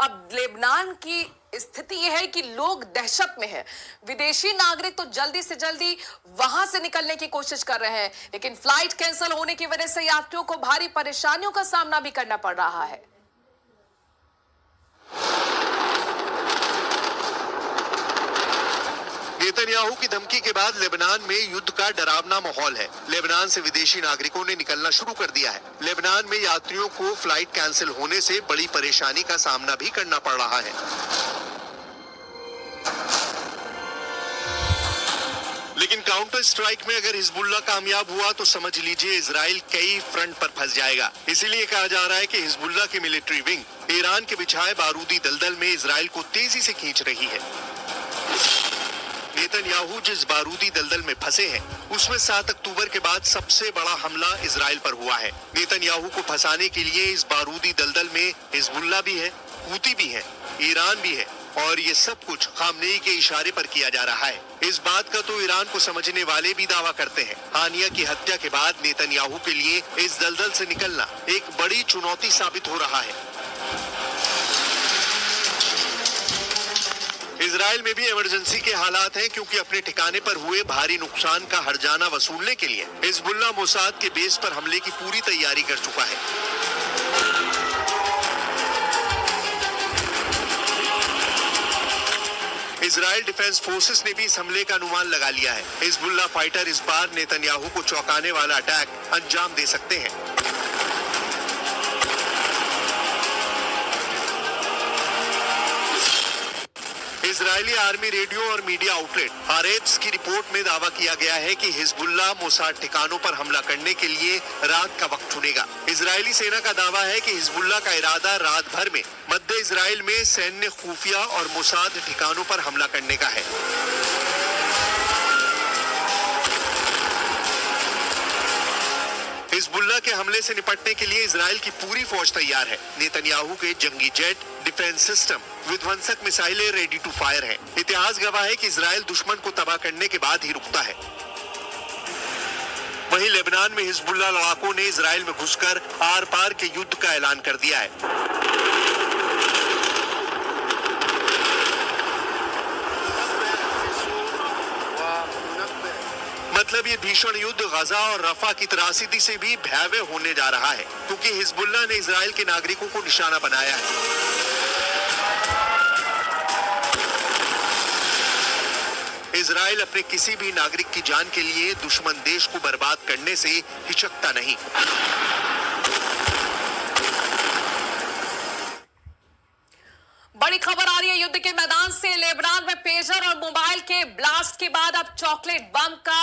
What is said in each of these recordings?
अब लेबनान की स्थिति यह है कि लोग दहशत में हैं। विदेशी नागरिक तो जल्दी से जल्दी वहां से निकलने की कोशिश कर रहे हैं, लेकिन फ्लाइट कैंसिल होने की वजह से यात्रियों को भारी परेशानियों का सामना भी करना पड़ रहा है। नेतन्याहू की धमकी के बाद लेबनान में युद्ध का डरावना माहौल है। लेबनान से विदेशी नागरिकों ने निकलना शुरू कर दिया है। लेबनान में यात्रियों को फ्लाइट कैंसिल होने से बड़ी परेशानी का सामना भी करना पड़ रहा है। लेकिन काउंटर स्ट्राइक में अगर हिजबुल्लाह कामयाब हुआ तो समझ लीजिए इजराइल कई फ्रंट पर फंस जाएगा। इसीलिए कहा जा रहा है कि हिजबुल्लाह की मिलिट्री विंग ईरान के बिछाए बारूदी दलदल में इजराइल को तेजी से खींच रही है। नेतन्याहू जिस बारूदी दलदल में फंसे हैं, उसमें 7 अक्टूबर के बाद सबसे बड़ा हमला इजराइल पर हुआ है। नेतन्याहू को फंसाने के लिए इस बारूदी दलदल में हिजबुल्लाह भी है, हूती भी है, ईरान भी है, और ये सब कुछ खामनेई के इशारे पर किया जा रहा है। इस बात का तो ईरान को समझने वाले भी दावा करते हैं। हानिया की हत्या के बाद नेतन्याहू के लिए इस दलदल से निकलना एक बड़ी चुनौती साबित हो रहा है। इजराइल में भी इमरजेंसी के हालात हैं, क्योंकि अपने ठिकाने पर हुए भारी नुकसान का हर्जाना वसूलने के लिए हिजबुल्लाह मोसाद के बेस पर हमले की पूरी तैयारी कर चुका है। इजराइल डिफेंस फोर्सेस ने भी इस हमले का अनुमान लगा लिया है। हिजबुल्लाह फाइटर इस बार नेतन्याहू को चौंकाने वाला अटैक अंजाम दे सकते हैं। इजरायली आर्मी रेडियो और मीडिया आउटलेट हारेट्स की रिपोर्ट में दावा किया गया है कि हिजबुल्लाह मोसाद ठिकानों पर हमला करने के लिए रात का वक्त चुनेगा। इजरायली सेना का दावा है कि हिजबुल्लाह का इरादा रात भर में मध्य इजराइल में सैन्य खुफिया और मोसाद ठिकानों पर हमला करने का है। हिजबुल्लाह के हमले से निपटने के लिए इजराइल की पूरी फौज तैयार है। नेतन्याहू के जंगी जेट, डिफेंस सिस्टम, विध्वंसक मिसाइलें रेडी टू फायर हैं। इतिहास गवाह है कि इजराइल दुश्मन को तबाह करने के बाद ही रुकता है। वहीं लेबनान में हिजबुल्लाह लड़ाकों ने इजराइल में घुसकर आर पार के युद्ध का ऐलान कर दिया है। मतलब ये भीषण युद्ध गजा और रफा की त्रासदी से भी भयावह होने जा रहा है, क्योंकि हिजबुल्लाह ने इजराइल के नागरिकों को निशाना बनाया है। इजराइल अपने किसी भी नागरिक की जान के लिए दुश्मन देश को बर्बाद करने से हिचकता नहीं। बड़ी खबर आ रही है युद्ध के मैदान से। लेबनान में पेजर और मोबाइल के ब्लास्ट के बाद अब चॉकलेट बम का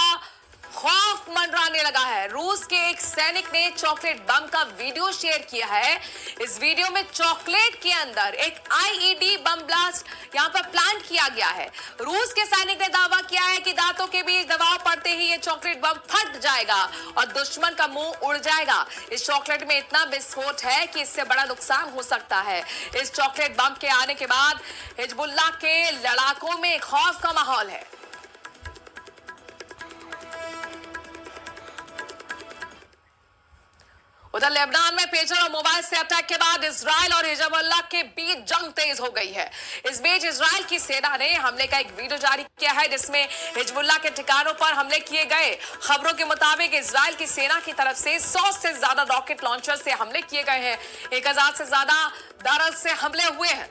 खौफ मंडराने लगा है। रूस के एक सैनिक ने चॉकलेट बम का वीडियो शेयर किया है। इस वीडियो में चॉकलेट के अंदर एक आईईडी बम ब्लास्ट यहां पर प्लान किया गया है। रूस के सैनिक ने दावा किया है कि दांतों के बीच दबाव पड़ते ही ये चॉकलेट बम फट जाएगा और दुश्मन का मुंह उड़ जाएगा। इस चॉकलेट में इतना विस्फोट है कि इससे बड़ा नुकसान हो सकता है। इस चॉकलेट बम के आने के बाद हिजबुल्लाह के लड़ाकों में खौफ का माहौल है। उधर लेबनान में पेजर और मोबाइल से अटैक के बाद इजराइल और हिजबुल्लाह के बीच जंग तेज हो गई है। इस बीच इजराइल की सेना ने हमले का एक वीडियो जारी किया है, जिसमें हिजबुल्लाह के ठिकानों पर हमले किए गए। खबरों के मुताबिक इजराइल की सेना की तरफ से 100 से ज्यादा रॉकेट लॉन्चर से हमले किए गए हैं। 1000 से ज्यादा दारल से हमले हुए हैं।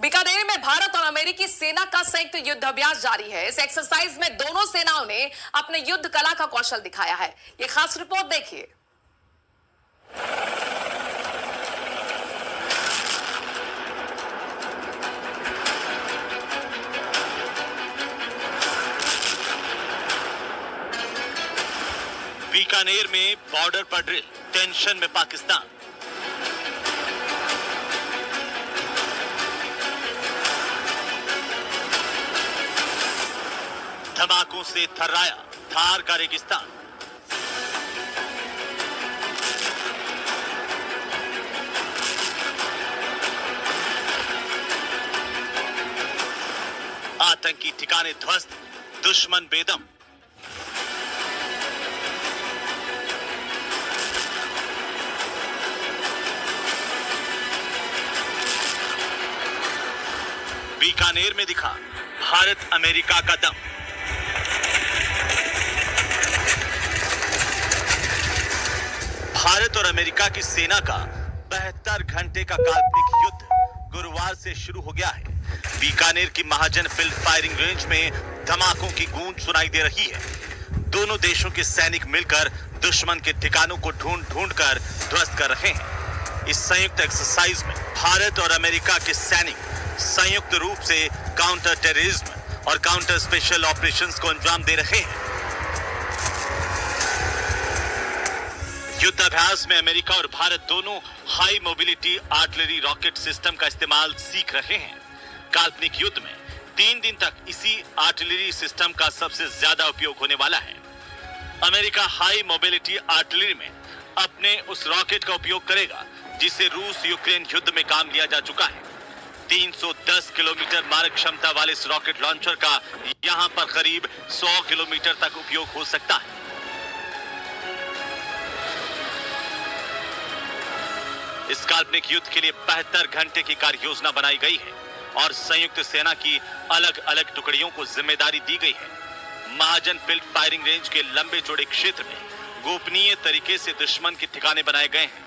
बीकानेर में भारत और अमेरिकी सेना का संयुक्त युद्ध अभ्यास जारी है। इस एक्सरसाइज में दोनों सेनाओं ने अपने युद्ध कला का कौशल दिखाया है। ये खास रिपोर्ट देखिए। बीकानेर में बॉर्डर पर ड्रिल, टेंशन में पाकिस्तान। धमाकों से थर्राया थार का रेगिस्तान। आतंकी ठिकाने ध्वस्त, दुश्मन बेदम। बीकानेर में दिखा भारत अमेरिका का दम। भारत और अमेरिका की सेना का 72 घंटे का काल्पनिक युद्ध गुरुवार से शुरू हो गया है। बीकानेर की महाजन फील्ड फायरिंग रेंज में धमाकों की गूंज सुनाई दे रही है। दोनों देशों के सैनिक मिलकर दुश्मन के ठिकानों को ढूंढ कर ध्वस्त कर रहे हैं। इस संयुक्त एक्सरसाइज में भारत और अमेरिका के सैनिक संयुक्त रूप से काउंटर टेररिज्म और काउंटर स्पेशल ऑपरेशंस को अंजाम दे रहे हैं। युद्धाभ्यास में अमेरिका और भारत दोनों high mobility artillery rocket system का इस्तेमाल सीख रहे हैं। काल्पनिक युद्ध में 3 दिन तक इसी आर्टिलरी सिस्टम का सबसे ज्यादा उपयोग होने वाला है। अमेरिका हाई मोबिलिटी आर्टिलरी में अपने उस रॉकेट का उपयोग करेगा जिसे रूस यूक्रेन युद्ध में काम लिया जा चुका है। 310 किलोमीटर मारक क्षमता वाले इस रॉकेट लॉन्चर का यहां पर करीब 100 किलोमीटर तक उपयोग हो सकता है। इस काल्पनिक युद्ध के लिए 72 घंटे की कार्य योजना बनाई गई है और संयुक्त सेना की अलग अलग टुकड़ियों को जिम्मेदारी दी गई है। महाजन फील्ड फायरिंग रेंज के लंबे चौड़े क्षेत्र में गोपनीय तरीके से दुश्मन के ठिकाने बनाए गए हैं।